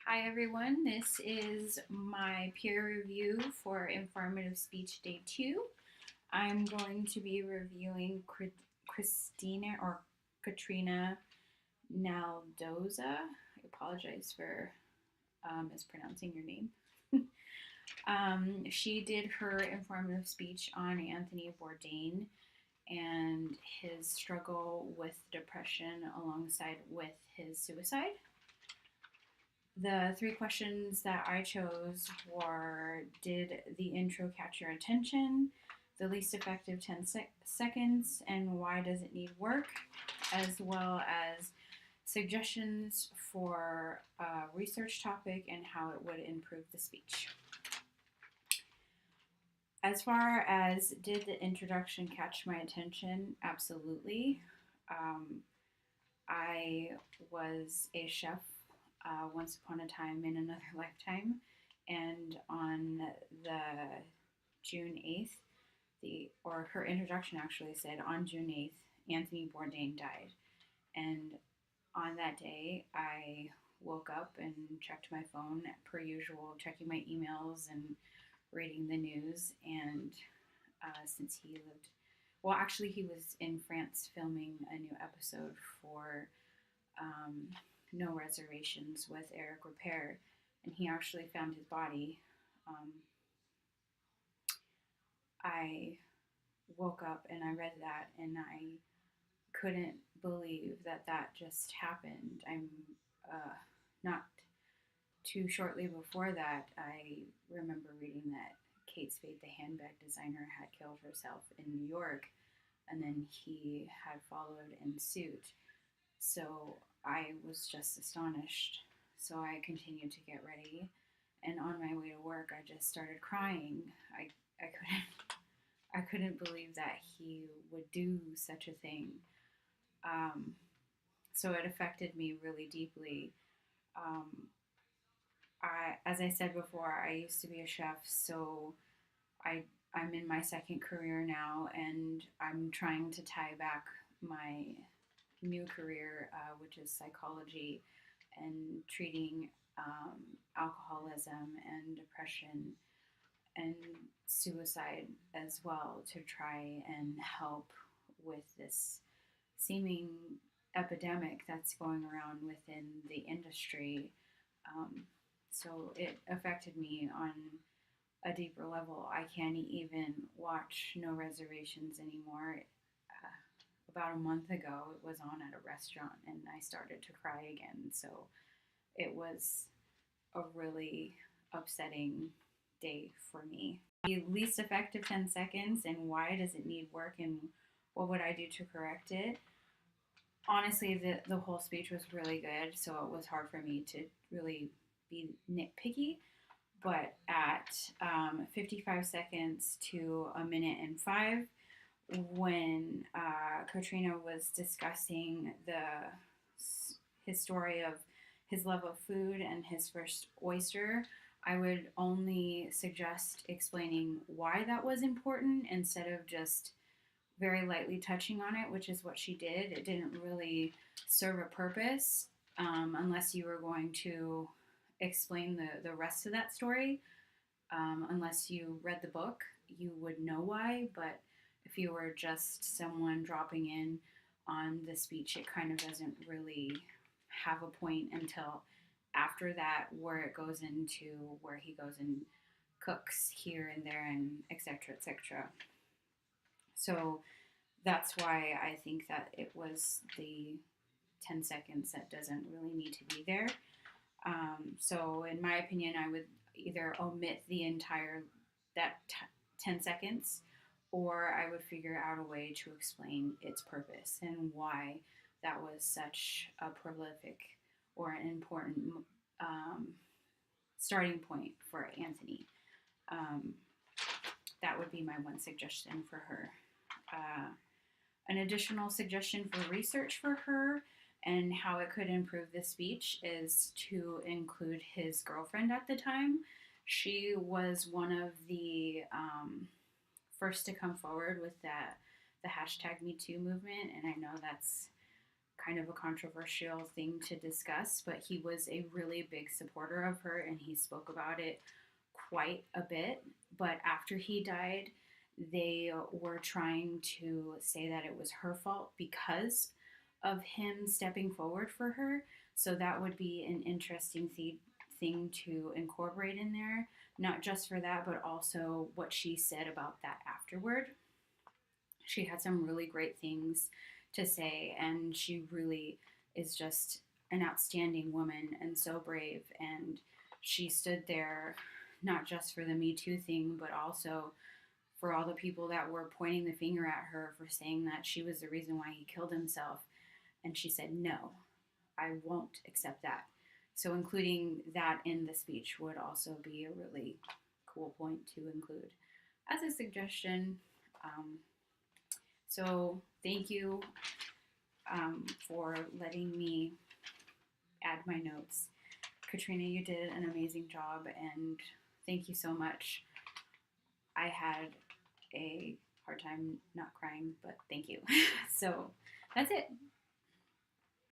Hi everyone, this is my peer review for Informative Speech Day 2. I'm going to be reviewing Christina or Katrina Naldoza. I apologize for mispronouncing your name. She did her informative speech on Anthony Bourdain and his struggle with depression alongside with his suicide. The three questions that I chose were: did the intro catch your attention? The least effective 10 seconds, and why does it need work? As well as suggestions for a research topic and how it would improve the speech. As far as did the introduction catch my attention? Absolutely. Um, I was a chef once upon a time in another lifetime, and on the June 8th, her introduction actually said on June 8th, Anthony Bourdain died. And on that day, I woke up and checked my phone per usual, checking my emails and reading the news. And since he lived, well, actually, he was in France filming a new episode for No Reservations with Eric Ripert, and he actually found his body. I woke up and I read that, and I couldn't believe that just happened. I'm not too shortly before that, I remember reading that Kate Spade, the handbag designer, had killed herself in New York, and then he had followed in suit. So I was just astonished. So I continued to get ready, and on my way to work, I just started crying. I couldn't believe that he would do such a thing. Um, so it affected me really deeply. Um, as I said before, I used to be a chef, so I I'm in my second career now, and I'm trying to tie back my new career, which is psychology and treating alcoholism and depression and suicide as well, to try and help with this seeming epidemic that's going around within the industry. Um, so it affected me on a deeper level. I can't even watch No Reservations anymore. About a month ago, it was on at a restaurant, and I started to cry again. So it was a really upsetting day for me. The least effective 10 seconds, and why does it need work, and what would I do to correct it? Honestly, the whole speech was really good, so it was hard for me to really be nitpicky. But at 55 seconds to a minute and 5, when Katrina was discussing his story of his love of food and his first oyster, I would only suggest explaining why that was important instead of just very lightly touching on it, which is what she did. It didn't really serve a purpose unless you were going to explain the rest of that story. Unless you read the book, you would know why. But if you were just someone dropping in on the speech, it kind of doesn't really have a point until after that, where it goes into where he goes and cooks here and there and etc. etc. So that's why I think that it was the 10 seconds that doesn't really need to be there. So in my opinion, I would either omit the entire 10 seconds, or I would figure out a way to explain its purpose and why that was such a prolific or an important starting point for Anthony. Um, that would be my one suggestion for her. An additional suggestion for research for her and how it could improve the speech is to include his girlfriend at the time. She was one of the first to come forward with the hashtag Me Too movement, and I know that's kind of a controversial thing to discuss, but he was a really big supporter of her and he spoke about it quite a bit. But after he died, they were trying to say that it was her fault because of him stepping forward for her. So that would be an interesting thing to incorporate in there, not just for that, but also what she said about that afterward. She had some really great things to say, and she really is just an outstanding woman and so brave. And she stood there not just for the Me Too thing, but also for all the people that were pointing the finger at her for saying that she was the reason why he killed himself. And she said, no, I won't accept that. So including that in the speech would also be a really cool point to include as a suggestion. Um, so thank you for letting me add my notes. Katrina, you did an amazing job, and thank you so much. I had a hard time not crying, but thank you. So that's it.